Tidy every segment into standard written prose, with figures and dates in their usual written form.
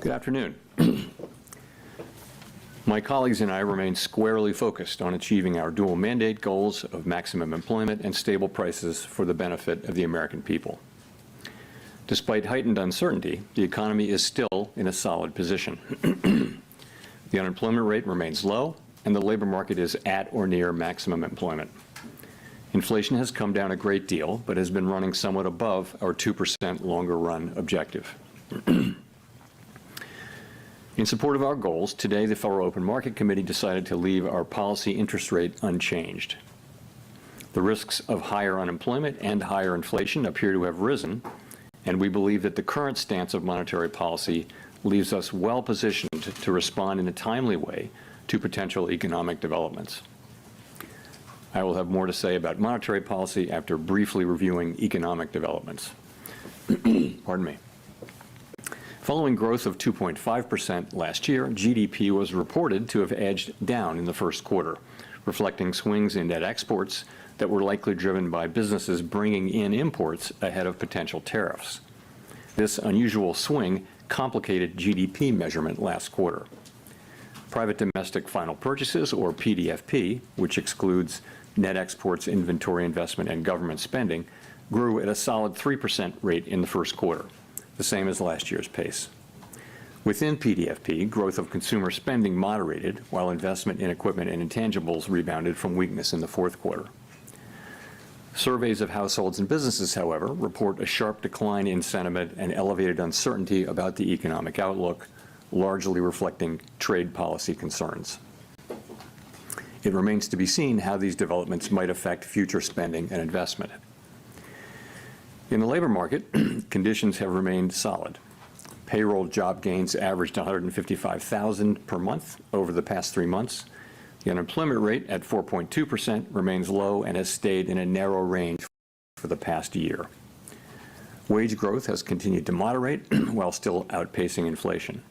Good afternoon. My colleagues and I remain squarely focused on achieving our dual mandate goals of maximum employment and stable prices for the benefit of the American people. Despite heightened uncertainty, the economy is still in a solid position. The unemployment rate remains low, and the labor market is at or near maximum employment. Inflation has come down a great deal, but has been running somewhat above our 2% longer run objective. In support of our goals, today the Federal Open Market Committee decided to leave our policy interest rate unchanged. The risks of higher unemployment and higher inflation appear to have risen, and we believe that the current stance of monetary policy leaves us well positioned to respond in a timely way to potential economic developments. I will have more to say about monetary policy after briefly reviewing economic developments. Pardon me. Following growth of 2.5% last year, GDP was reported to have edged down in the first quarter, reflecting swings in net exports that were likely driven by businesses bringing in imports ahead of potential tariffs. This unusual swing complicated GDP measurement last quarter. Private domestic final purchases, or PDFP, which excludes net exports, inventory investment, and government spending, grew at a solid 3% rate in the first quarter, the same as last year's pace. Within PDFP, growth of consumer spending moderated, while investment in equipment and intangibles rebounded from weakness in the fourth quarter. Surveys of households and businesses, however, report a sharp decline in sentiment and elevated uncertainty about the economic outlook, largely reflecting trade policy concerns. It remains to be seen how these developments might affect future spending and investment. In the labor market, conditions have remained solid. Payroll job gains averaged 155,000 per month over the past 3 months. The unemployment rate at 4.2% remains low and has stayed in a narrow range for the past year. Wage growth has continued to moderate while still outpacing inflation.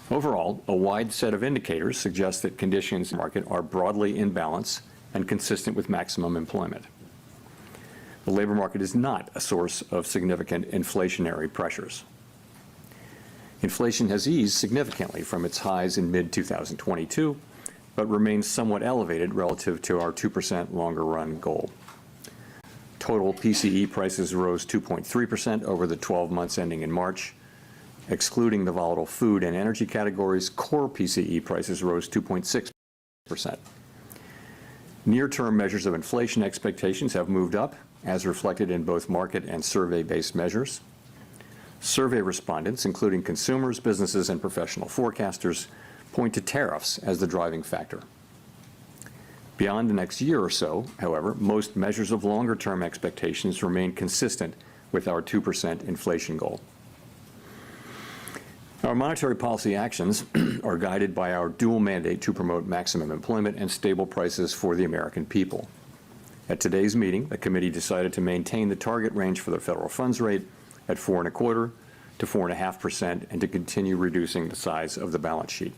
Overall, a wide set of indicators suggest that conditions in the market are broadly in balance and consistent with maximum employment. The labor market is not a source of significant inflationary pressures. Inflation has eased significantly from its highs in mid-2022, but remains somewhat elevated relative to our 2% longer run goal. Total PCE prices rose 2.3% over the 12 months ending in March. Excluding the volatile food and energy categories, core PCE prices rose 2.6%. Near-term measures of inflation expectations have moved up, as reflected in both market and survey-based measures. Survey respondents, including consumers, businesses, and professional forecasters, point to tariffs as the driving factor. Beyond the next year or so, however, most measures of longer-term expectations remain consistent with our 2% inflation goal. Our monetary policy actions are guided by our dual mandate to promote maximum employment and stable prices for the American people. At today's meeting, the committee decided to maintain the target range for the federal funds rate at 4.25% to 4.5% and to continue reducing the size of the balance sheet.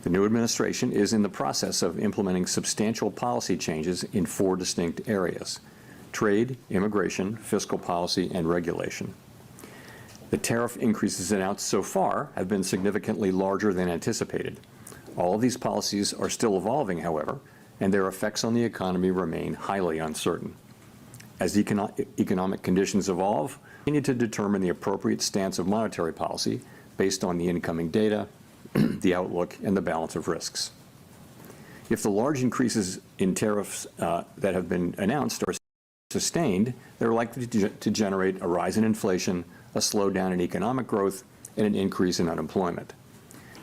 The new administration is in the process of implementing substantial policy changes in 4 distinct areas: trade, immigration, fiscal policy, and regulation. The tariff increases announced so far have been significantly larger than anticipated. All of these policies are still evolving, however, and their effects on the economy remain highly uncertain. As economic conditions evolve, we need to determine the appropriate stance of monetary policy based on the incoming data, the outlook, and the balance of risks. If the large increases in tariffs that have been announced are sustained, they're likely to generate a rise in inflation, a slowdown in economic growth, and an increase in unemployment.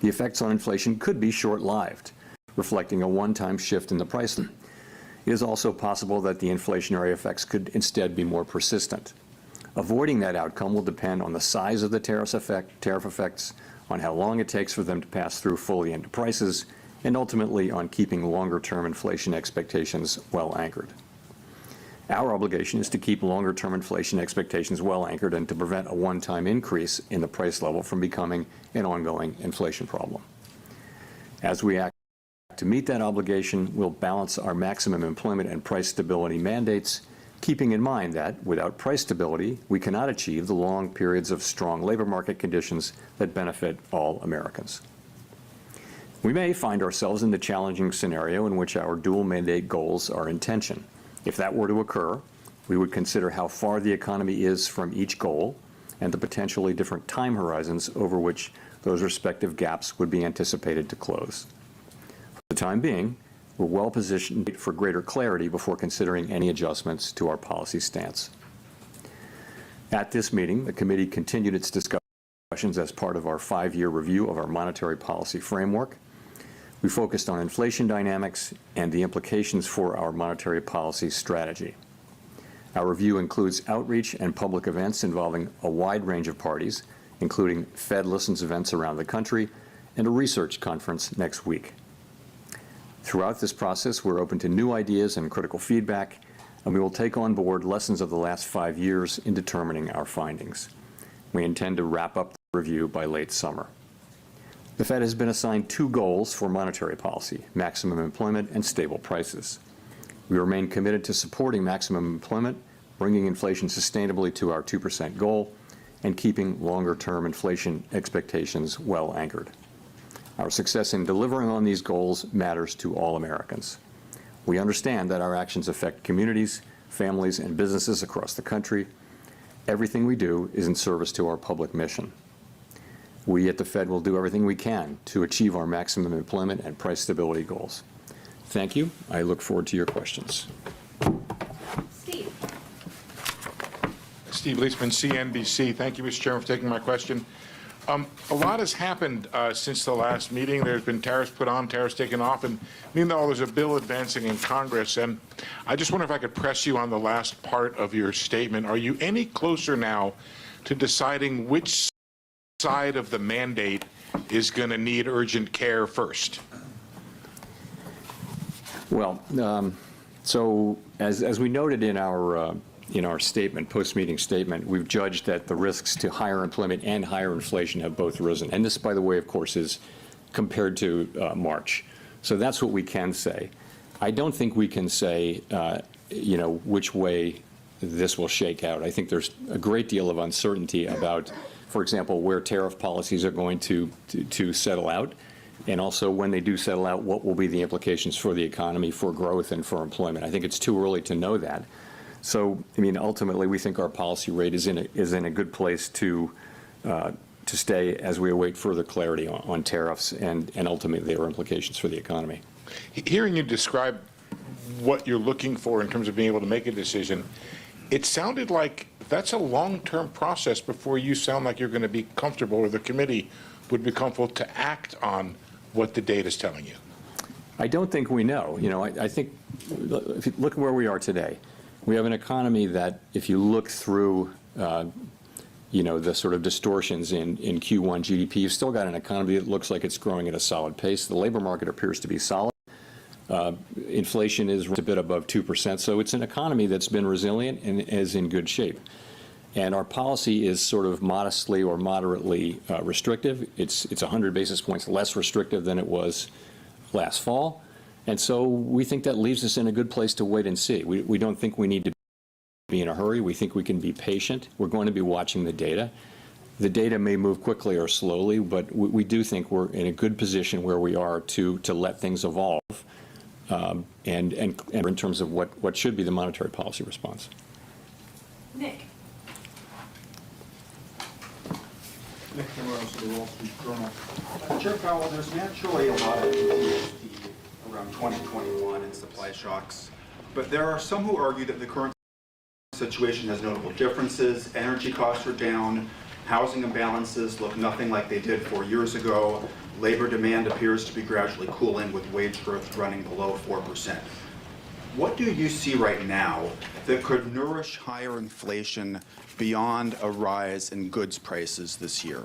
The effects on inflation could be short-lived, reflecting a one-time shift in the price. It is also possible that the inflationary effects could instead be more persistent. Avoiding that outcome will depend on the size of the tariff effects, on how long it takes for them to pass through fully into prices, and ultimately on keeping longer-term inflation expectations well anchored. Our obligation is to keep longer-term inflation expectations well anchored and to prevent a one-time increase in the price level from becoming an ongoing inflation problem. As we act to meet that obligation, we'll balance our maximum employment and price stability mandates keeping in mind that without price stability, we cannot achieve the long periods of strong labor market conditions that benefit all Americans. We may find ourselves in the challenging scenario in which our dual mandate goals are in tension. If that were to occur, we would consider how far the economy is from each goal and the potentially different time horizons over which those respective gaps would be anticipated to close. For the time being, we're well positioned for greater clarity before considering any adjustments to our policy stance. At this meeting, the committee continued its discussions as part of our 5-year review of our monetary policy framework. We focused on inflation dynamics and the implications for our monetary policy strategy. Our review includes outreach and public events involving a wide range of parties, including Fed Listens events around the country and a research conference next week. Throughout this process, we're open to new ideas and critical feedback, and we will take on board lessons of the last 5 years in determining our findings. We intend to wrap up the review by late summer. The Fed has been assigned 2 goals for monetary policy: maximum employment and stable prices. We remain committed to supporting maximum employment, bringing inflation sustainably to our 2% goal, and keeping longer-term inflation expectations well anchored. Our success in delivering on these goals matters to all Americans. We understand that our actions affect communities, families, and businesses across the country. Everything we do is in service to our public mission. We at the Fed will do everything we can to achieve our maximum employment and price stability goals. Thank you. I look forward to your questions. Steve. Steve Leisman, CNBC. Thank you, Mr. Chairman, for taking my question. A lot has happened since the last meeting. There's been tariffs put on, tariffs taken off, and meanwhile, there's a bill advancing in Congress. And I just wonder if I could press you on the last part of your statement. Are you any closer now to deciding which side of the mandate is going to need urgent care first? Well, so as we noted in our statement, post-meeting statement, we've judged that the risks to higher employment and higher inflation have both risen. And this, by the way, of course, is compared to March. So that's what we can say. I don't think we can say, which way this will shake out. I think there's a great deal of uncertainty about, for example, where tariff policies are going to settle out, and also when they do settle out, what will be the implications for the economy, for growth, and for employment. I think it's too early to know that. So, I mean, ultimately, we think our policy rate is in a good place to stay as we await further clarity on tariffs and ultimately their implications for the economy. Hearing you describe what you're looking for in terms of being able to make a decision, it sounded like that's a long-term process before you sound like you're going to be comfortable, or the committee would be comfortable to act on what the data is telling you. I don't think we know. I think, if you look at where we are today, we have an economy that, if you look through, the sort of distortions in Q1 GDP, you've still got an economy that looks like it's growing at a solid pace. The labor market appears to be solid. Inflation is a bit above 2%, so it's an economy that's been resilient and is in good shape. And our policy is sort of modestly or moderately restrictive. It's 100 basis points less restrictive than it was last fall. And so we think that leaves us in a good place to wait and see. We don't think we need to be in a hurry. We think we can be patient. We're going to be watching the data. The data may move quickly or slowly, but we do think we're in a good position where we are to let things evolve, and in terms of what should be the monetary policy response. Nick. Nick Timmeros of the Wall Street Journal. Chair Powell, there's naturally a lot of PTSD around 2021 and supply shocks, but there are some who argue that the current situation has notable differences. Energy costs are down, housing imbalances look nothing like they did 4 years ago, labor demand appears to be gradually cooling with wage growth running below 4%. What do you see right now that could nourish higher inflation beyond a rise in goods prices this year?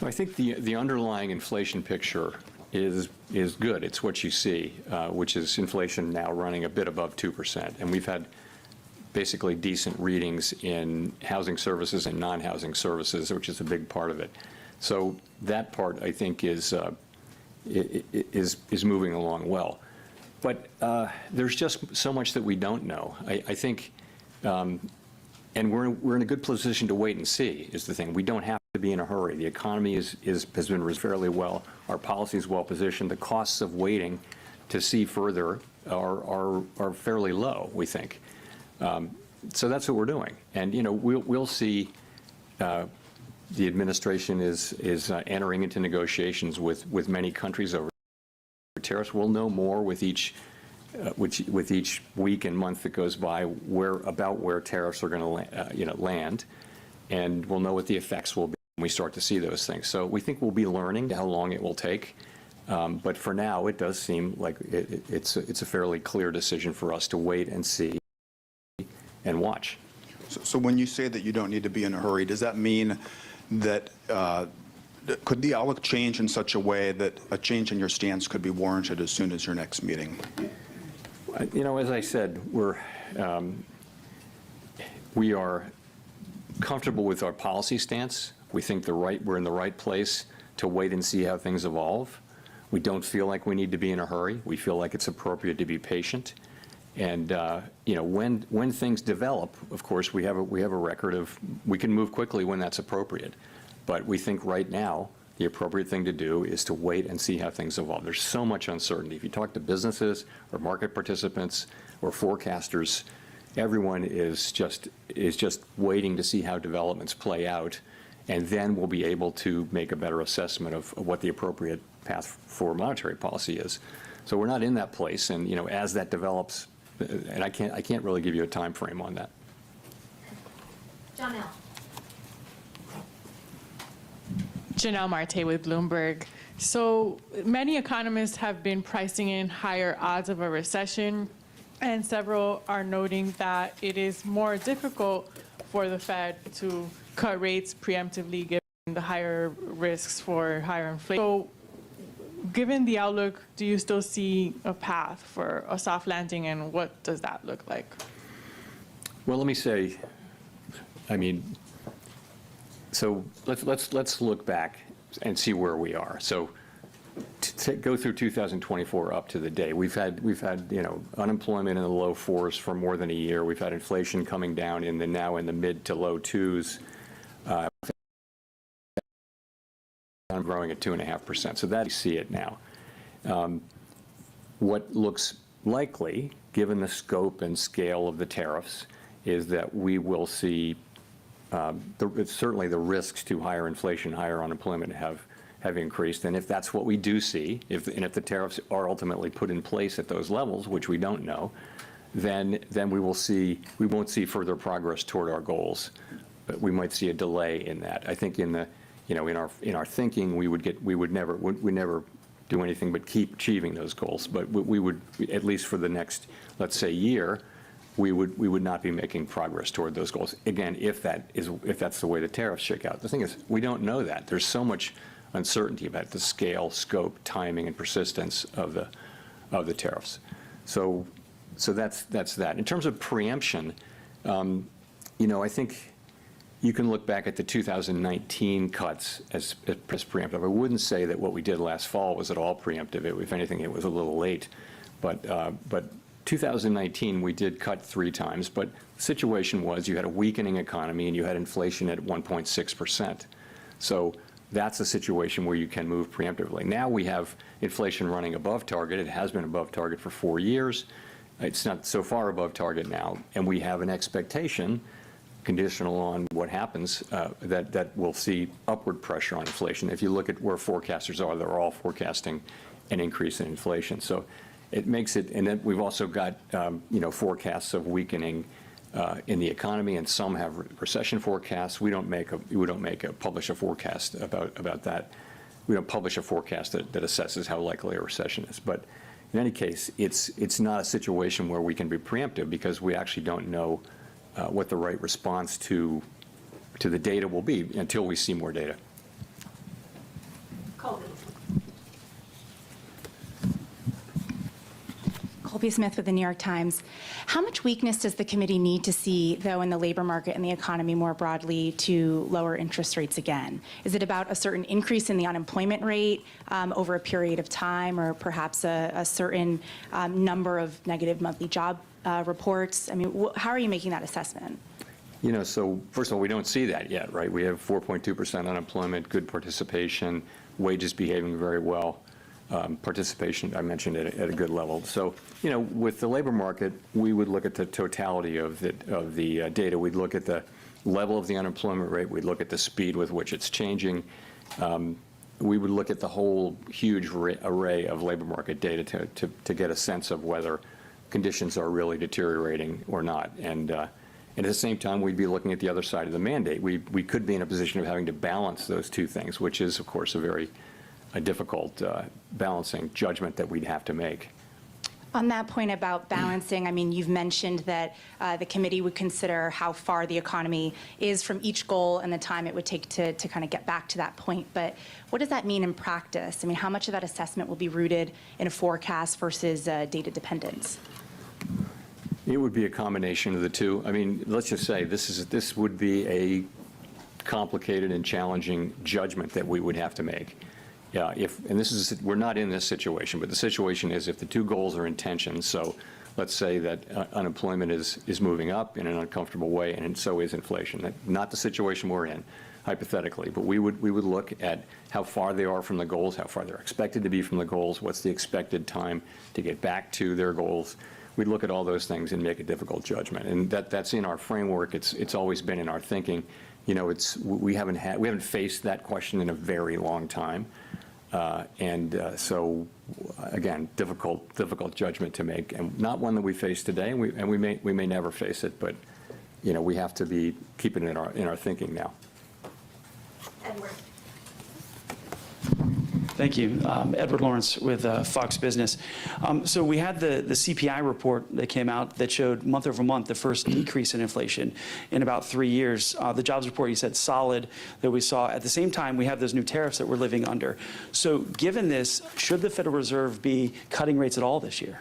I think the underlying inflation picture is good. It's what you see, which is inflation now running a bit above 2%. And we've had basically decent readings in housing services and non-housing services, which is a big part of it. So that part, I think, is moving along well. But there's just so much that we don't know. I think, and we're in a good position to wait and see, is the thing. We don't have to be in a hurry. The economy has been fairly well. Our policy is well positioned. The costs of waiting to see further are fairly low, we think. So that's what we're doing. And, you know, we'll see. The administration is entering into negotiations with many countries over tariffs. We'll know more with each week and month that goes by about where tariffs are going to land, and we'll know what the effects will be when we start to see those things. So we think we'll be learning how long it will take, but for now it does seem like it's a fairly clear decision for us to wait and see and watch. So when you say that you don't need to be in a hurry, does that mean that could the outlook change in such a way that a change in your stance could be warranted as soon as your next meeting? You know, as I said, we are comfortable with our policy stance. We think we're in the right place to wait and see how things evolve. We don't feel like we need to be in a hurry. We feel like it's appropriate to be patient. And you know, when things develop, of course, we have a record of we can move quickly when that's appropriate. But we think right now the appropriate thing to do is to wait and see how things evolve. There's so much uncertainty. If you talk to businesses or market participants or forecasters, everyone is just waiting to see how developments play out, and then we'll be able to make a better assessment of what the appropriate path for monetary policy is. So we're not in that place, and you know, as that develops. And I can't really give you a time frame on that. John L. Janelle Marte with Bloomberg. So many economists have been pricing in higher odds of a recession, and several are noting that it is more difficult for the Fed to cut rates preemptively given the higher risks for higher inflation. So given the outlook, do you still see a path for a soft landing, and what does that look like? Well, let me say, I mean, so let's look back and see where we are. So to go through 2024 up to the day, we've had you know, unemployment in the low 4s for more than a year. We've had inflation coming down now in the mid to low 2s. Growing at 2.5%. So that you see it now. What looks likely, given the scope and scale of the tariffs, is that we will see certainly the risks to higher inflation, higher unemployment have increased. And if that's what we do see, if the tariffs are ultimately put in place at those levels, which we don't know, then we won't see further progress toward our goals. But we might see a delay in that. I think in our thinking, we never do anything but keep achieving those goals. But we would, at least for the next, let's say, year, we would not be making progress toward those goals. Again, if that's the way the tariffs shake out. The thing is, we don't know that. There's so much uncertainty about the scale, scope, timing, and persistence of the tariffs. So that's that. In terms of preemption, I think you can look back at the 2019 cuts as preemptive. I wouldn't say that what we did last fall was at all preemptive. If anything, it was a little late. But 2019, we did cut 3 times. But the situation was you had a weakening economy and you had inflation at 1.6%. So that's a situation where you can move preemptively. Now we have inflation running above target. It has been above target for 4 years. It's not so far above target now. And we have an expectation, conditional on what happens, that we'll see upward pressure on inflation. If you look at where forecasters are, they're all forecasting an increase in inflation. So it makes it, and then we've also got forecasts of weakening in the economy, and some have recession forecasts. We don't publish a forecast about that. We don't publish a forecast that assesses how likely a recession is. But in any case, it's not a situation where we can be preemptive because we actually don't know what the right response to the data will be until we see more data. Colby. Colby Smith with the New York Times. How much weakness does the committee need to see, though, in the labor market and the economy more broadly to lower interest rates again? Is it about a certain increase in the unemployment rate over a period of time, or perhaps a certain number of negative monthly job reports? I mean, how are you making that assessment? You know, so first of all, we don't see that yet, right? We have 4.2% unemployment, good participation, wages behaving very well, participation, I mentioned, at a good level. So, you know, with the labor market, we would look at the totality of the data. We'd look at the level of the unemployment rate. We'd look at the speed with which it's changing. We would look at the whole huge array of labor market data to get a sense of whether conditions are really deteriorating or not. And at the same time, we'd be looking at the other side of the mandate. We could be in a position of having to balance those two things, which is, of course, a difficult balancing judgment that we'd have to make. On that point about balancing, I mean, you've mentioned that the committee would consider how far the economy is from each goal and the time it would take to kind of get back to that point. But what does that mean in practice? I mean, how much of that assessment will be rooted in a forecast versus data dependence? It would be a combination of the two. I mean, let's just say this would be a complicated and challenging judgment that we would have to make. Yeah, we're not in this situation, but the situation is if the two goals are in tension, so let's say that unemployment is moving up in an uncomfortable way, and so is inflation. Not the situation we're in, hypothetically, but we would look at how far they are from the goals, how far they're expected to be from the goals, what's the expected time to get back to their goals. We'd look at all those things and make a difficult judgment, and that's in our framework. It's always been in our thinking. You know, we haven't faced that question in a very long time, so again, difficult judgment to make, and not one that we face today, and we may never face it, but you know, we have to be keeping it in our thinking now. Edward. Thank you. Edward Lawrence with Fox Business. So we had the CPI report that came out that showed month over month the first decrease in inflation in about 3 years. The jobs report, you said, solid, that we saw. At the same time, we have those new tariffs that we're living under. So given this, should the Federal Reserve be cutting rates at all this year?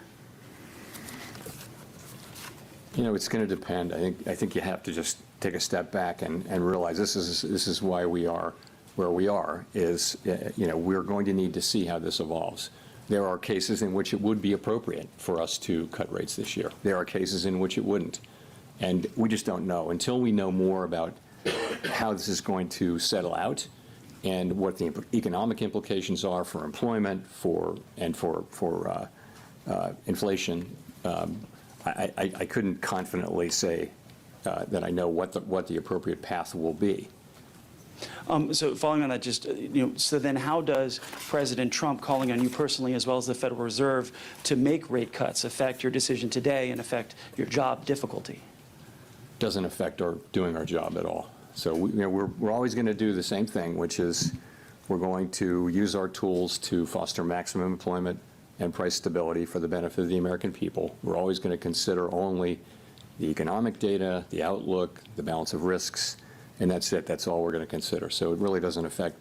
You know, it's going to depend. I think you have to just take a step back and realize this is why we are where we are. Is you know, we're going to need to see how this evolves. There are cases in which it would be appropriate for us to cut rates this year. There are cases in which it wouldn't, and we just don't know until we know more about how this is going to settle out and what the economic implications are for employment, for inflation. I couldn't confidently say that I know what the appropriate path will be. So following on that, just, you know, so then how does President Trump calling on you personally, as well as the Federal Reserve, to make rate cuts affect your decision today and affect your job difficulty? Doesn't affect our doing our job at all. So we're always going to do the same thing, which is we're going to use our tools to foster maximum employment and price stability for the benefit of the American people. We're always going to consider only the economic data, the outlook, the balance of risks, and that's it. That's all we're going to consider. So it really doesn't affect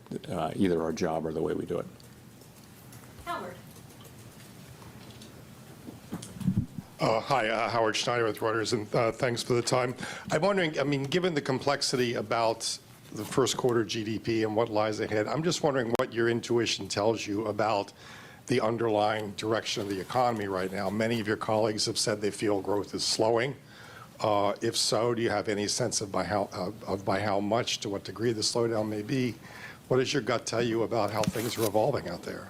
either our job or the way we do it. Howard. Hi, Howard Schneider with Reuters, and thanks for the time. I'm wondering, I mean, given the complexity about the first quarter GDP and what lies ahead, I'm just wondering what your intuition tells you about the underlying direction of the economy right now. Many of your colleagues have said they feel growth is slowing. If so, do you have any sense of by how much, to what degree the slowdown may be? What does your gut tell you about how things are evolving out there?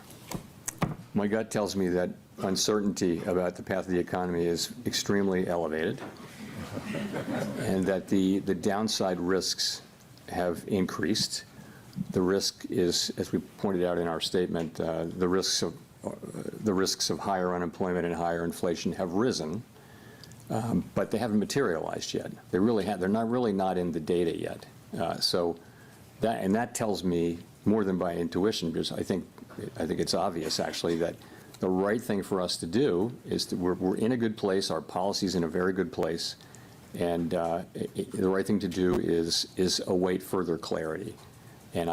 My gut tells me that uncertainty about the path of the economy is extremely elevated, and that the downside risks have increased. The risk is, as we pointed out in our statement, the risks of higher unemployment and higher inflation have risen, but they haven't materialized yet. They're really not in the data yet. So that tells me more than by intuition, because I think it's obvious actually that the right thing for us to do is we're in a good place. Our policy's in a very good place, and the right thing to do is await further clarity. And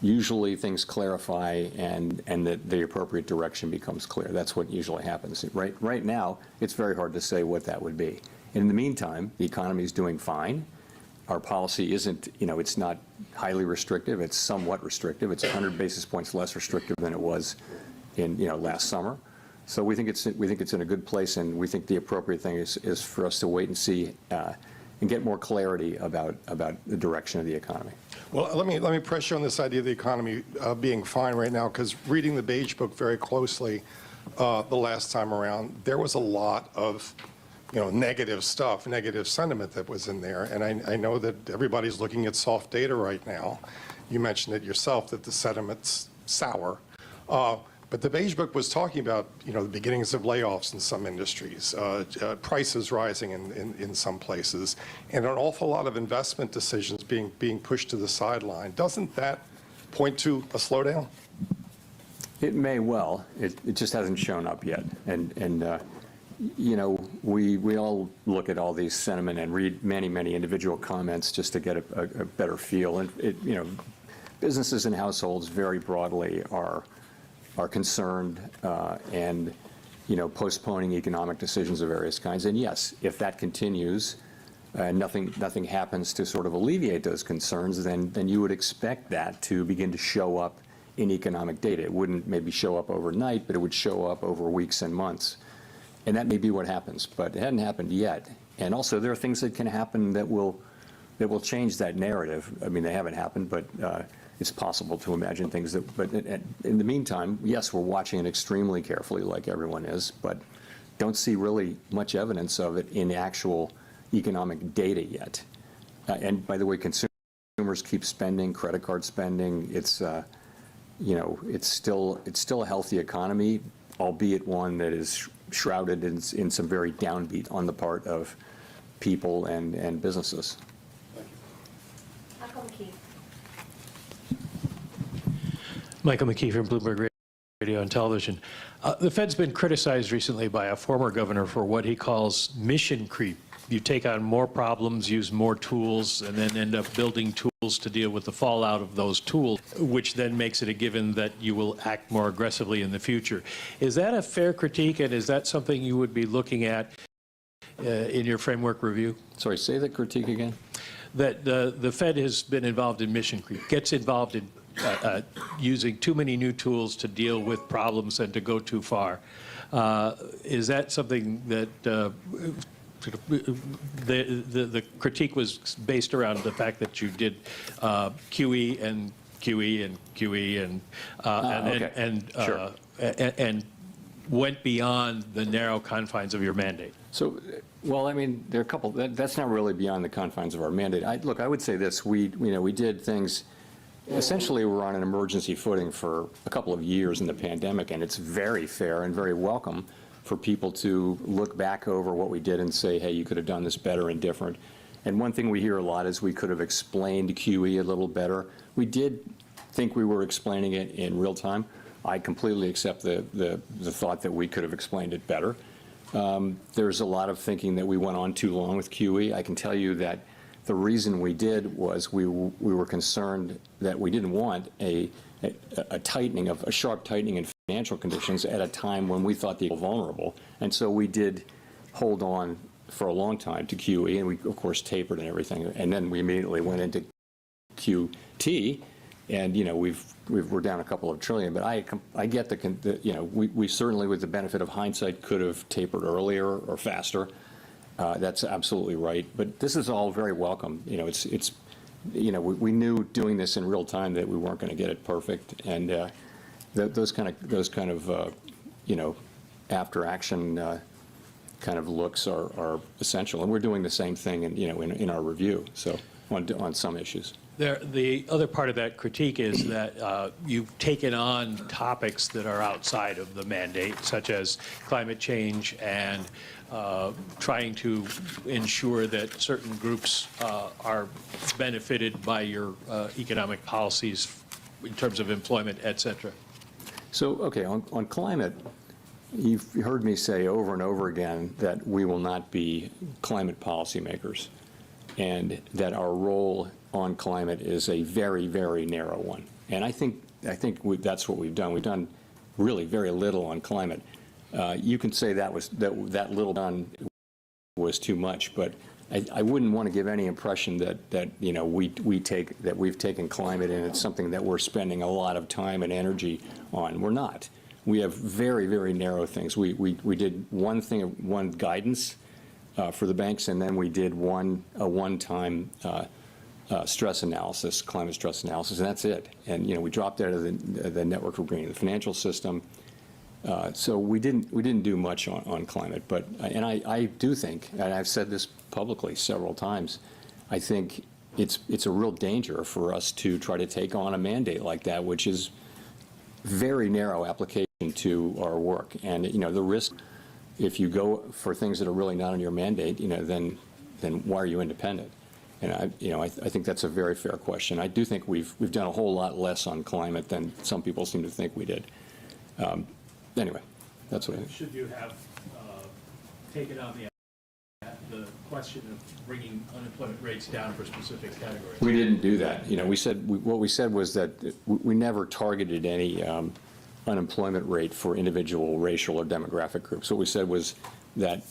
usually things clarify and that the appropriate direction becomes clear. That's what usually happens. Right now, it's very hard to say what that would be. In the meantime, the economy is doing fine. Our policy isn't, it's not highly restrictive. It's somewhat restrictive. It's 100 basis points less restrictive than it was in, last summer. So we think it's in a good place, and we think the appropriate thing is for us to wait and see and get more clarity about the direction of the economy. Well, let me press you on this idea of the economy being fine right now, because reading the Beige Book very closely the last time around, there was a lot of negative stuff, negative sentiment that was in there. And I know that everybody's looking at soft data right now. You mentioned it yourself that the sentiment's sour. But the Beige Book was talking about, the beginnings of layoffs in some industries, prices rising in some places, and an awful lot of investment decisions being pushed to the sideline. Doesn't that point to a slowdown? It may well. It just hasn't shown up yet. And we all look at all these sentiment and read many individual comments just to get a better feel. And businesses and households very broadly are concerned and postponing economic decisions of various kinds. And yes, if that continues and nothing happens to sort of alleviate those concerns, then you would expect that to begin to show up in economic data. It wouldn't maybe show up overnight, but it would show up over weeks and months. And that may be what happens, but it hadn't happened yet. And also, there are things that can happen that will change that narrative. I mean, they haven't happened, but it's possible to imagine things that. But in the meantime, yes, we're watching it extremely carefully, like everyone is, but don't see really much evidence of it in actual economic data yet. And by the way, consumers keep spending, credit card spending. It's it's still a healthy economy, albeit one that is shrouded in some very downbeat on the part of people and businesses. Michael McKee. Michael McKee from Bloomberg Radio and Television. The Fed's been criticized recently by a former governor for what he calls mission creep. You take on more problems, use more tools, and then end up building tools to deal with the fallout of those tools, which then makes it a given that you will act more aggressively in the future. Is that a fair critique, and is that something you would be looking at in your framework review? Sorry, say the critique again. That the Fed has been involved in mission creep, gets involved in using too many new tools to deal with problems and to go too far. Is that something that the critique was based around the fact that you did QE and QE and QE and went beyond the narrow confines of your mandate? So, well, I mean, there are a couple. That's not really beyond the confines of our mandate. Look, I would say this: we did things. Essentially, we're on an emergency footing for a couple of years in the pandemic, and it's very fair and very welcome for people to look back over what we did and say, hey, you could have done this better and different. And one thing we hear a lot is we could have explained QE a little better. We did think we were explaining it in real time. I completely accept the thought that we could have explained it better. There's a lot of thinking that we went on too long with QE. I can tell you that the reason we did was we were concerned that we didn't want a sharp tightening in financial conditions at a time when we thought they were vulnerable. And so we did hold on for a long time to QE, and we, of course, tapered and everything. And then we immediately went into QT, and, we're down a couple of trillion. But I get we certainly, with the benefit of hindsight, could have tapered earlier or faster. That's absolutely right. But this is all very welcome. We knew doing this in real time that we weren't going to get it perfect, and those kind of after action kind of looks are essential. And we're doing the same thing in our review. So on some issues. The other part of that critique is that you've taken on topics that are outside of the mandate, such as climate change and trying to ensure that certain groups are benefited by your economic policies in terms of employment, et cetera. So, okay, on climate, you've heard me say over and over again that we will not be climate policymakers, and that our role on climate is a very, very narrow one. And I think that's what we've done. We've done really very little on climate. You can say that little done was too much, but I wouldn't want to give any impression that we've taken climate and it's something that we're spending a lot of time and energy on. We're not. We have very, very narrow things. We did one guidance for the banks, and then we did a one-time stress analysis, climate stress analysis, and that's it. And we dropped out of the network for greening the financial system. So we didn't do much on climate, but I do think, and I've said this publicly several times, I think it's a real danger for us to try to take on a mandate like that, which is very narrow application to our work. And the risk, if you go for things that are really not in your mandate, then why are you independent? And I think that's a very fair question. I do think we've done a whole lot less on climate than some people seem to think we did. Anyway, that's what I think. Should you have taken on the question of bringing unemployment rates down for specific categories? We didn't do that. What we said was that we never targeted any unemployment rate for individual racial or demographic groups. What we said was that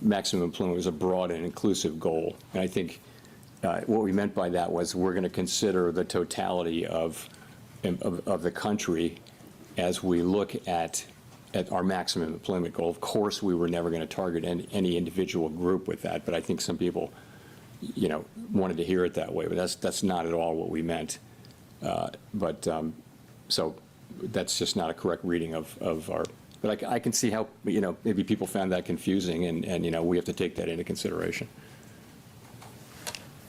maximum employment was a broad and inclusive goal. And I think what we meant by that was we're going to consider the totality of the country as we look at our maximum employment goal. Of course, we were never going to target any individual group with that, but I think some people, wanted to hear it that way, but that's not at all what we meant. So that's just not a correct reading of our, but I can see how, maybe people found that confusing, and we have to take that into consideration.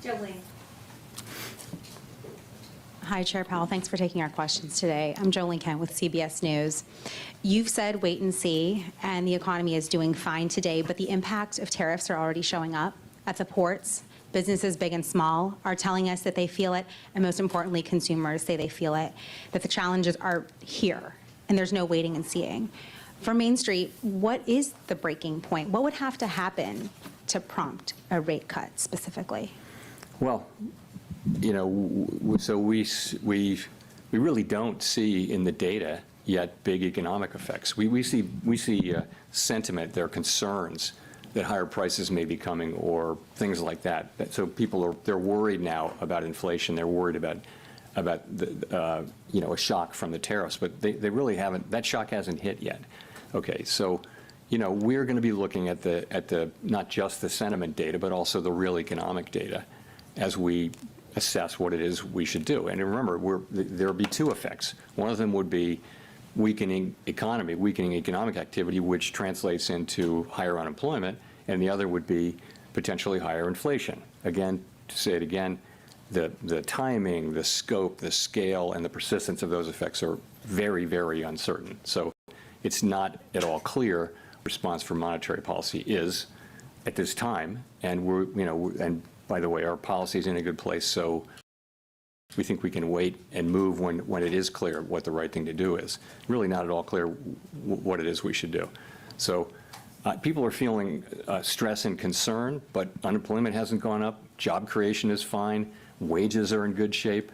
Jolene. Hi, Chair Powell. Thanks for taking our questions today. I'm Jolene Kent with CBS News. You've said wait and see, and the economy is doing fine today, but the impact of tariffs are already showing up at the ports. Businesses, big and small, are telling us that they feel it, and most importantly, consumers say they feel it, that the challenges are here, and there's no waiting and seeing. For Main Street, what is the breaking point? What would have to happen to prompt a rate cut specifically? Well, so we really don't see in the data yet big economic effects. We see sentiment, there are concerns that higher prices may be coming or things like that. So they're worried now about inflation. They're worried about a shock from the tariffs, but they really haven't. That shock hasn't hit yet. Okay, so we're going to be looking at the not just the sentiment data, but also the real economic data as we assess what it is we should do. And remember, there will be two effects. One of them would be weakening economic activity, which translates into higher unemployment, and the other would be potentially higher inflation. Again, to say it again, the timing, the scope, the scale, and the persistence of those effects are very, very uncertain. So it's not at all clear response for monetary policy is at this time, and and by the way, our policy is in a good place, so we think we can wait and move when it is clear what the right thing to do is. Really not at all clear what it is we should do. So people are feeling stress and concern, but unemployment hasn't gone up. Job creation is fine. Wages are in good shape.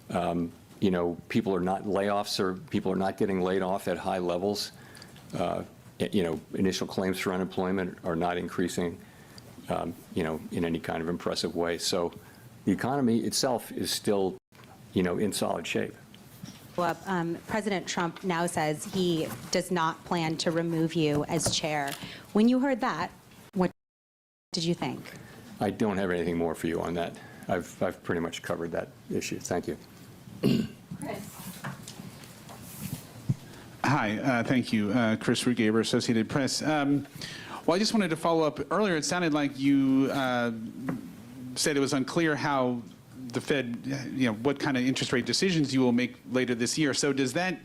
People are not layoffs, or people are not getting laid off at high levels. Initial claims for unemployment are not increasing, in any kind of impressive way. So the economy itself is still, in solid shape. Well, President Trump now says he does not plan to remove you as chair. When you heard that, what did you think? I don't have anything more for you on that. I've pretty much covered that issue. Thank you. Chris. Hi, thank you. Chris Rugaber, Associated Press. Well, I just wanted to follow up. Earlier, it sounded like you said it was unclear how the Fed, what kind of interest rate decisions you will make later this year. So does that,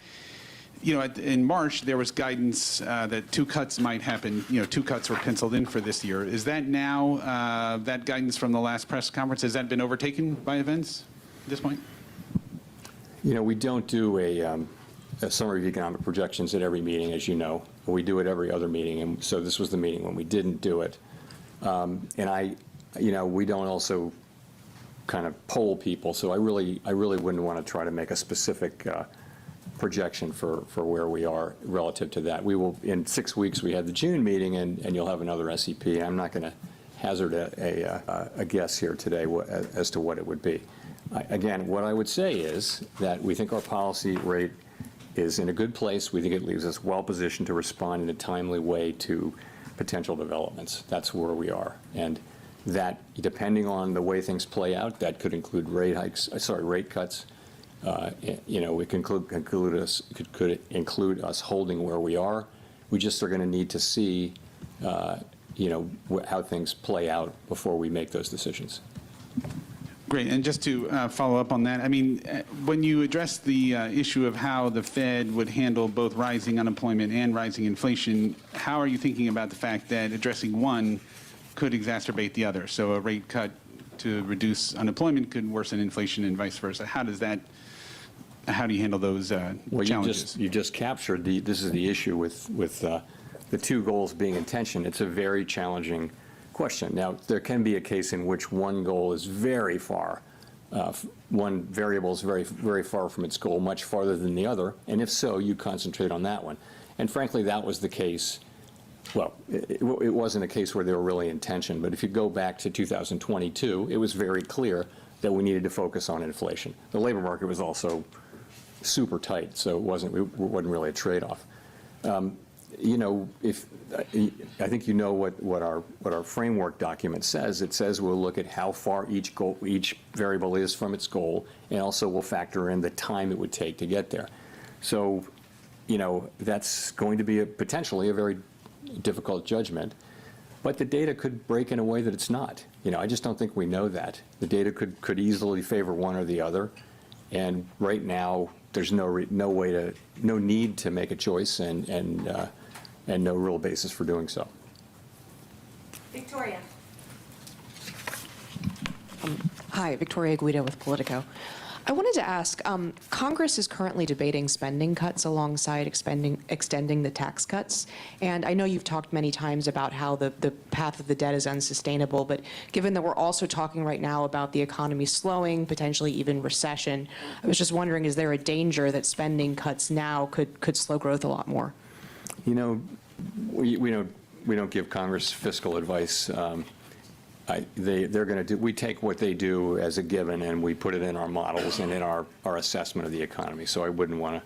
in March, there was guidance that 2 cuts might happen. 2 cuts were penciled in for this year. Is that now, that guidance from the last press conference, has that been overtaken by events at this point? We don't do a summary of economic projections at every meeting, as you know. We do it every other meeting, and so this was the meeting when we didn't do it. We don't also kind of poll people, so I really wouldn't want to try to make a specific projection for where we are relative to that. We will, in 6 weeks, we have the June meeting, and you'll have another SEP. I'm not going to hazard a guess here today as to what it would be. Again, what I would say is that we think our policy rate is in a good place. We think it leaves us well positioned to respond in a timely way to potential developments. That's where we are. And that, depending on the way things play out, that could include rate cuts. It could include us holding where we are. We just are going to need to see, how things play out before we make those decisions. Great, and just to follow up on that, I mean, when you address the issue of how the Fed would handle both rising unemployment and rising inflation, how are you thinking about the fact that addressing one could exacerbate the other? So a rate cut to reduce unemployment could worsen inflation and vice versa. How do you handle those challenges? You just captured this is the issue with the two goals being in tension. It's a very challenging question. Now, there can be a case in which one goal is very far, one variable is very, very far from its goal, much farther than the other, and if so, you concentrate on that one. And frankly, that was the case. Well, it wasn't a case where they were really in tension, but if you go back to 2022, it was very clear that we needed to focus on inflation. The labor market was also super tight, so it wasn't really a trade-off. I think you know what our framework document says. It says we'll look at how far each variable is from its goal, and also we'll factor in the time it would take to get there. So, that's going to be potentially a very difficult judgment, but the data could break in a way that it's not. I just don't think we know that. The data could easily favor one or the other, and right now there's no need to make a choice, and no real basis for doing so. Victoria. Hi, Victoria Guido with Politico. I wanted to ask, Congress is currently debating spending cuts alongside extending the tax cuts. And I know you've talked many times about how the path of the debt is unsustainable, but given that we're also talking right now about the economy slowing, potentially even recession, I was just wondering, is there a danger that spending cuts now could slow growth a lot more? We don't give Congress fiscal advice. We take what they do as a given, and we put it in our models and in our assessment of the economy. So I wouldn't want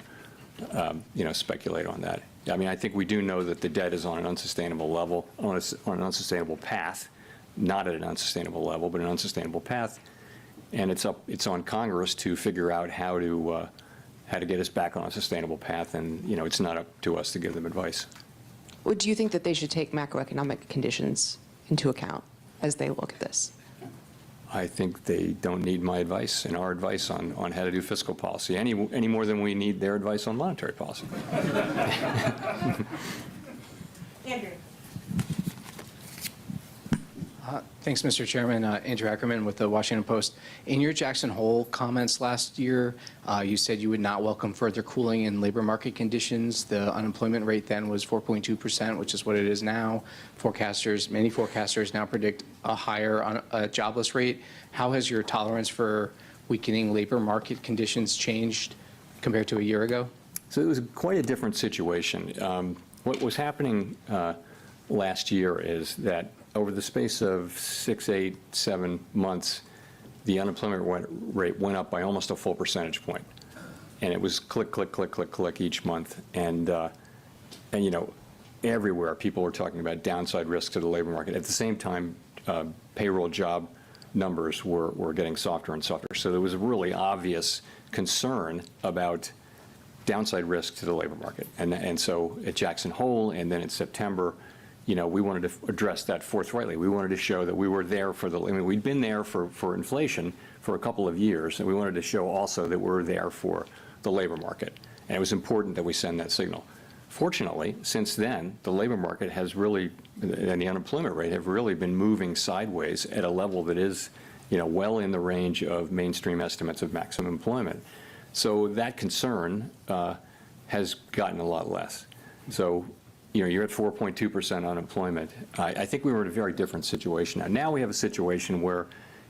to speculate on that. I mean, I think we do know that the debt is on an unsustainable level, on an unsustainable path, not at an unsustainable level, but an unsustainable path, and it's on Congress to figure out how to get us back on a sustainable path, and it's not up to us to give them advice. Well, do you think that they should take macroeconomic conditions into account as they look at this? I think they don't need my advice and our advice on how to do fiscal policy any more than we need their advice on monetary policy. Andrew. Thanks, Mr. Chairman. Andrew Ackerman with the Washington Post. In your Jackson Hole comments last year, you said you would not welcome further cooling in labor market conditions. The unemployment rate then was 4.2%, which is what it is now. Many forecasters now predict a higher jobless rate. How has your tolerance for weakening labor market conditions changed compared to a year ago? So it was quite a different situation. What was happening last year is that over the space of 6, 8, 7 months, the unemployment rate went up by almost a full percentage point. And it was click, click, click, click, click each month. And everywhere people were talking about downside risk to the labor market. At the same time, payroll job numbers were getting softer and softer. So there was a really obvious concern about downside risk to the labor market. And so at Jackson Hole and then in September, we wanted to address that forthrightly. We wanted to show that we were there we'd been there for inflation for a couple of years, and we wanted to show also that we're there for the labor market. And it was important that we send that signal. Fortunately, since then, the labor market has really, and the unemployment rate have really been moving sideways at a level that is, well in the range of mainstream estimates of maximum employment. So that concern has gotten a lot less. So, you're at 4.2% unemployment. I think we were in a very different situation now. Now we have a situation where,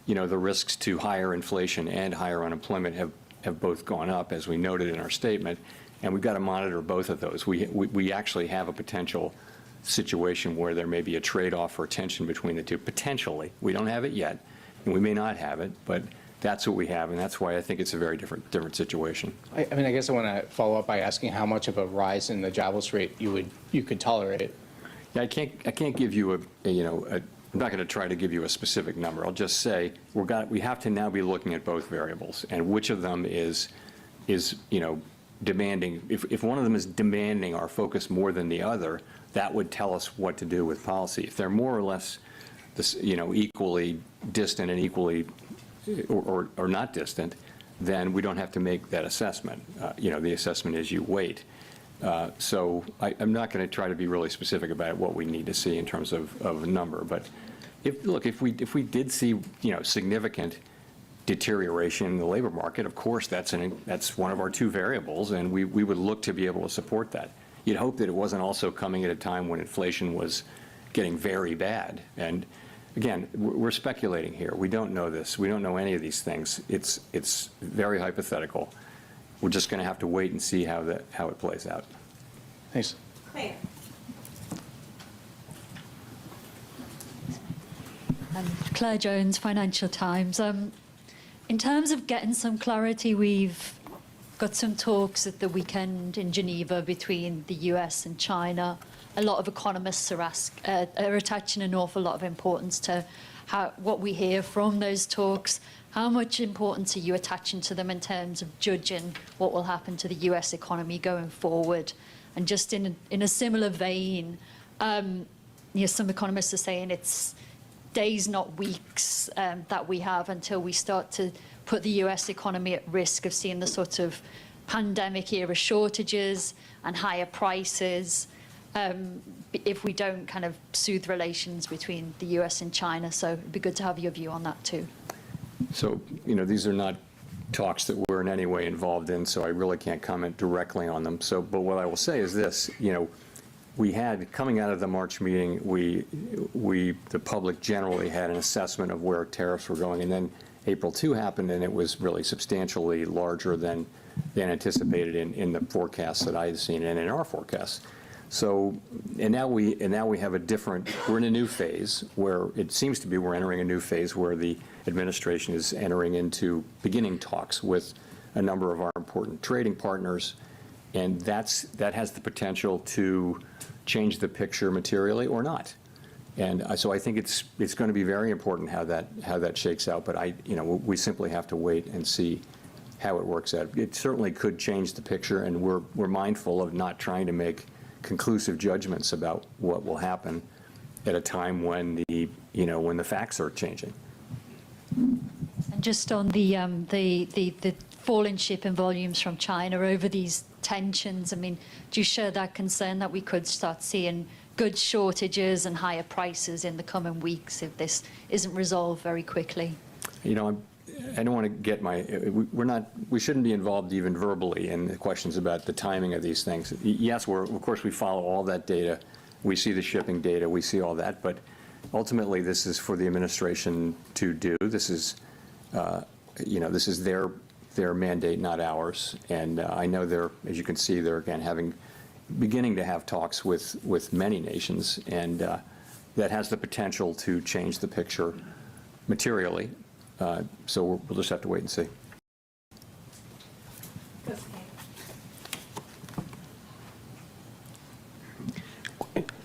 the risks to higher inflation and higher unemployment have both gone up, as we noted in our statement, and we've got to monitor both of those. We actually have a potential situation where there may be a trade-off or tension between the two, potentially. We don't have it yet, and we may not have it, but that's what we have, and that's why I think it's a very different situation. I mean, I guess I want to follow up by asking how much of a rise in the jobless rate you could tolerate. Yeah, I can't give you I'm not going to try to give you a specific number. I'll just say we have to now be looking at both variables and which of them is demanding. If one of them is demanding our focus more than the other, that would tell us what to do with policy. If they're more or less equally distant and equally or not distant, then we don't have to make that assessment. The assessment is you wait. So I'm not going to try to be really specific about what we need to see in terms of a number. But if we did see significant deterioration in the labor market, of course that's one of our two variables, and we would look to be able to support that. You'd hope that it wasn't also coming at a time when inflation was getting very bad. And again, we're speculating here. We don't know this. We don't know any of these things. It's very hypothetical. We're just going to have to wait and see how it plays out. Thanks. Claire. Claire Jones, Financial Times. In terms of getting some clarity, we've got some talks at the weekend in Geneva between the US and China. A lot of economists are attaching an awful lot of importance to what we hear from those talks. How much importance are you attaching to them in terms of judging what will happen to the US economy going forward? And just in a similar vein, some economists are saying it's days, not weeks, that we have until we start to put the US economy at risk of seeing the sort of pandemic-era shortages and higher prices if we don't kind of soothe relations between the US and China. So it'd be good to have your view on that too. So, these are not talks that we're in any way involved in, so I really can't comment directly on them. But what I will say is this, we had, coming out of the March meeting, the public generally had an assessment of where tariffs were going, and then April 2 happened, and it was really substantially larger than anticipated in the forecasts that I had seen and in our forecasts. So, and now we have we're in a new phase where it seems to be we're entering a new phase where the administration is beginning talks with a number of our important trading partners, and that has the potential to change the picture materially or not. And so I think it's going to be very important how that shakes out. But we simply have to wait and see how it works out. It certainly could change the picture, and we're mindful of not trying to make conclusive judgments about what will happen at a time when the facts are changing. And just on the fall in shipping volumes from China over these tensions, I mean, do you share that concern that we could start seeing goods shortages and higher prices in the coming weeks if this isn't resolved very quickly? I don't want to get we shouldn't be involved even verbally in the questions about the timing of these things. Yes, of course we follow all that data. We see the shipping data, we see all that, but ultimately this is for the administration to do. This is, this is their mandate, not ours. And I know as you can see, they're again beginning to have talks with many nations, and that has the potential to change the picture materially. So we'll just have to wait and see.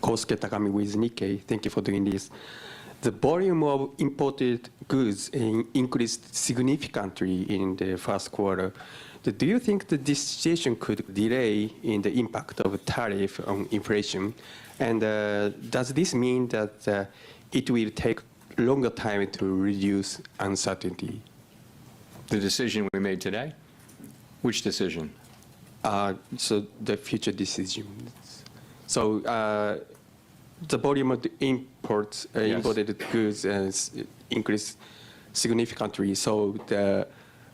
Kosuke Takami with Nikkei. Thank you for doing this. The volume of imported goods increased significantly in the first quarter. Do you think that this situation could delay in the impact of tariff on inflation? And does this mean that it will take longer time to reduce uncertainty? The decision we made today? Which decision? So the future decision. So the volume of the imported goods increased significantly. So the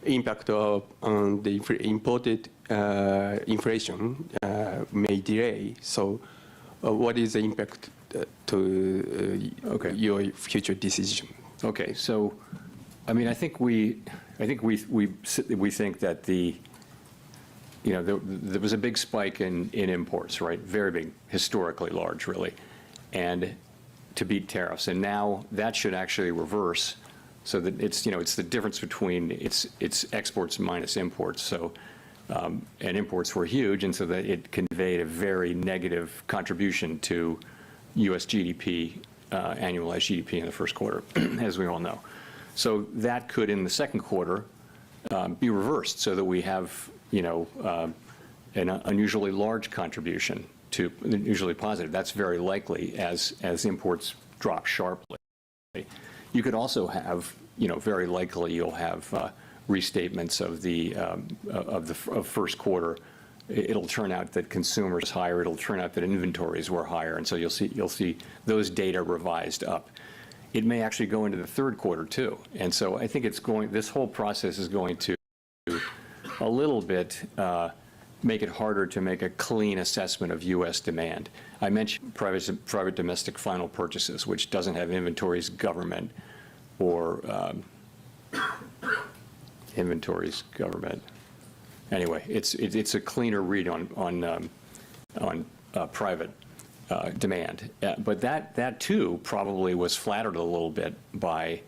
impact on the imported inflation may delay. So what is the impact to your future decision? Okay, so I mean, I think we think that there was a big spike in imports, right? Very big, historically large, really, and to beat tariffs. And now that should actually reverse, so that it's the difference between it's exports minus imports. So and imports were huge, and so that it conveyed a very negative contribution to U.S. GDP, annualized GDP in the first quarter, as we all know. So that could, in the second quarter, be reversed, so that we have an unusually large contribution to usually positive. That's very likely as imports drop sharply. You could also have, very likely you'll have restatements of of first quarter. It'll turn out that consumers higher. It'll turn out that inventories were higher, and so you'll see those data revised up. It may actually go into the third quarter too, and so I think this whole process is going to a little bit make it harder to make a clean assessment of U.S. demand. I mentioned private domestic final purchases, which doesn't have inventories government or inventories government. Anyway, it's a cleaner read on private demand, but that too probably was flattered a little bit by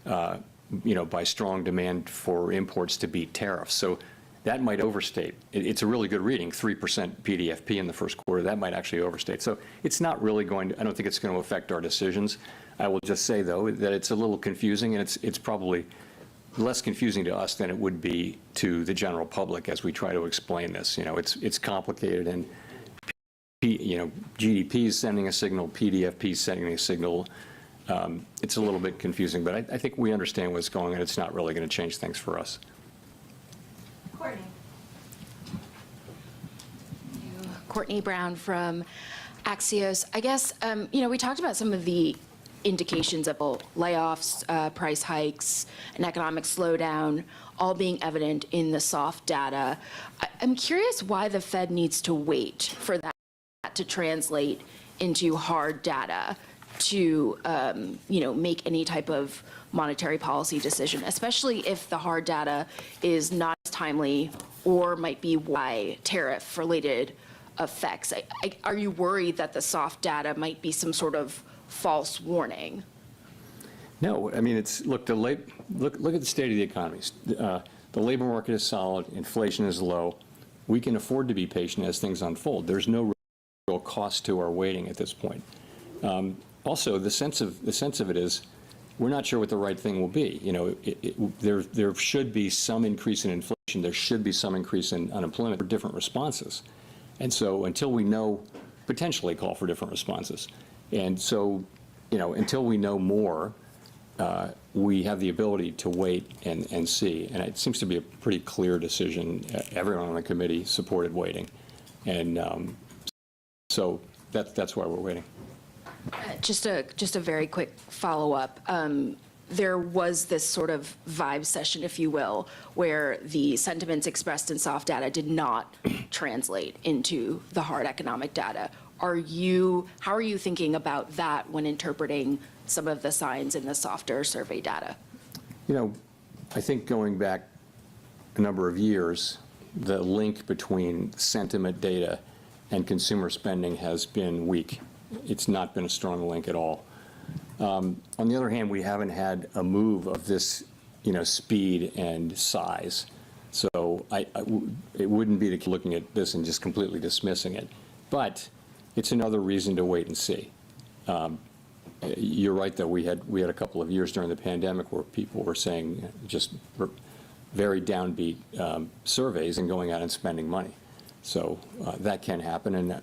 by strong demand for imports to beat tariffs. So that might overstate. It's a really good reading, 3% PDFP in the first quarter. That might actually overstate. So it's not really going to, I don't think it's going to affect our decisions. I will just say, though, that it's a little confusing, and it's probably less confusing to us than it would be to the general public as we try to explain this. It's complicated, and GDP is sending a signal, PDFP is sending a signal. It's a little bit confusing, but I think we understand what's going on. It's not really going to change things for us. Courtney. Courtney Brown from Axios. I guess, we talked about some of the indications of layoffs, price hikes, an economic slowdown, all being evident in the soft data. I'm curious why the Fed needs to wait for that to translate into hard data to, make any type of monetary policy decision, especially if the hard data is not as timely or might be by tariff-related effects. Are you worried that the soft data might be some sort of false warning? No, I mean, look at the state of the economies. The labor market is solid, inflation is low. We can afford to be patient as things unfold. There's no real cost to our waiting at this point. Also, the sense of it is, we're not sure what the right thing will be. There should be some increase in inflation. There should be some increase in unemployment for different responses. And so until we know, potentially call for different responses. And so, until we know more, we have the ability to wait and see. And it seems to be a pretty clear decision. Everyone on the committee supported waiting. And so that's why we're waiting. Just a very quick follow-up. There was this sort of vibe session, if you will, where the sentiments expressed in soft data did not translate into the hard economic data. How are you thinking about that when interpreting some of the signs in the softer survey data? I think going back a number of years, the link between sentiment data and consumer spending has been weak. It's not been a strong link at all. On the other hand, we haven't had a move of this, speed and size. So it wouldn't be looking at this and just completely dismissing it. But it's another reason to wait and see. You're right, though. We had a couple of years during the pandemic where people were saying just very downbeat surveys and going out and spending money. So that can happen, and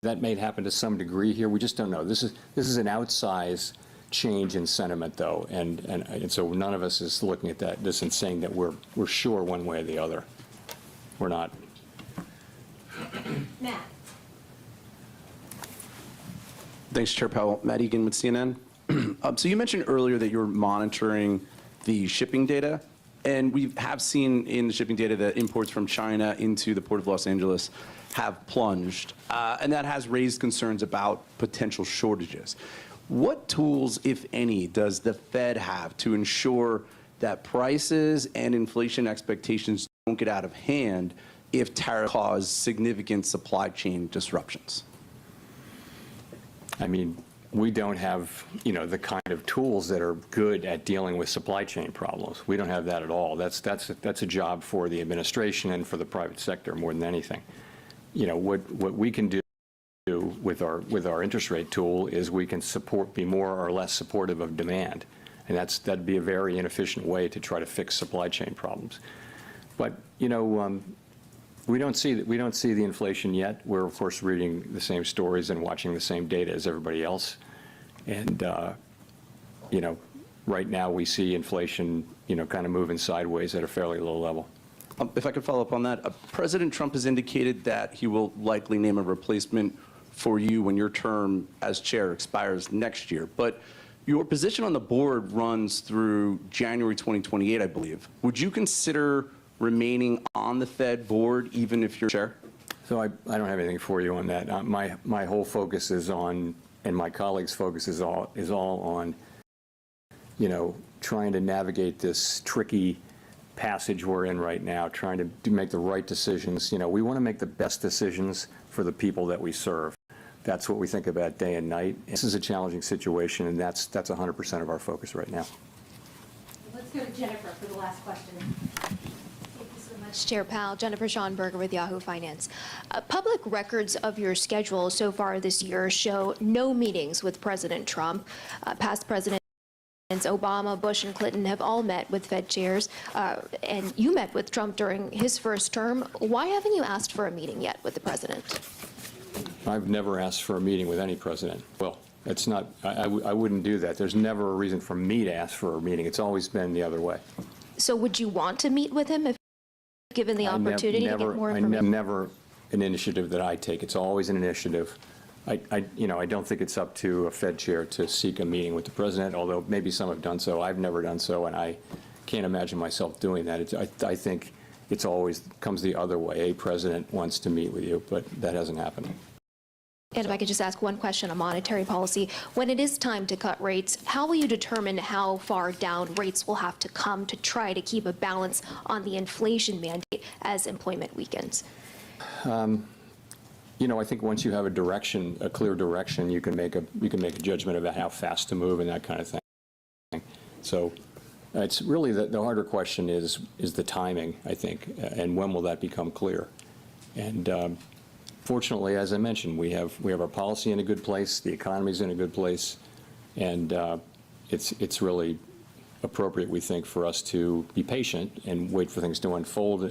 that may happen to some degree here. We just don't know. This is an outsized change in sentiment, though, and so none of us is looking at this and saying that we're sure one way or the other. We're not. Matt. Thanks, Chair Powell. Matt Egan with CNN. So you mentioned earlier that you're monitoring the shipping data, and we have seen in the shipping data that imports from China into the Port of Los Angeles have plunged, and that has raised concerns about potential shortages. What tools, if any, does the Fed have to ensure that prices and inflation expectations don't get out of hand if tariffs cause significant supply chain disruptions? I mean, we don't have, the kind of tools that are good at dealing with supply chain problems. We don't have that at all. That's a job for the administration and for the private sector more than anything. What we can do with our interest rate tool is we can be more or less supportive of demand, and that'd be a very inefficient way to try to fix supply chain problems. But we don't see the inflation yet. We're of course reading the same stories and watching the same data as everybody else, and right now we see inflation kind of moving sideways at a fairly low level. If I could follow up on that, President Trump has indicated that he will likely name a replacement for you when your term as chair expires next year. But your position on the board runs through January 2028, I believe. Would you consider remaining on the Fed board even if you're chair? So I don't have anything for you on that. My whole focus is on, and my colleagues' focus is all on, trying to navigate this tricky passage we're in right now, trying to make the right decisions. We want to make the best decisions for the people that we serve. That's what we think about day and night. This is a challenging situation, and that's 100% of our focus right now. Let's go to Jennifer for the last question. Thank you so much, Chair Powell. Jennifer Schonberger with Yahoo Finance. Public records of your schedule so far this year show no meetings with President Trump. Past presidents Obama, Bush, and Clinton have all met with Fed chairs, and you met with Trump during his first term. Why haven't you asked for a meeting yet with the president? I've never asked for a meeting with any president. Well, it's not, I wouldn't do that. There's never a reason for me to ask for a meeting. It's always been the other way. So would you want to meet with him if given the opportunity to get more information? Never an initiative that I take. It's always an initiative. I don't think it's up to a Fed chair to seek a meeting with the president, although maybe some have done so. I've never done so, and I can't imagine myself doing that. I think it's always comes the other way. A president wants to meet with you, but that hasn't happened. And if I could just ask one question on monetary policy. When it is time to cut rates, how will you determine how far down rates will have to come to try to keep a balance on the inflation mandate as employment weakens? I think once you have a clear direction, you can make a judgment about how fast to move and that kind of thing. So it's really the harder question is the timing, I think, and when will that become clear? And fortunately, as I mentioned, we have our policy in a good place, the economy's in a good place, and it's really appropriate, we think, for us to be patient and wait for things to unfold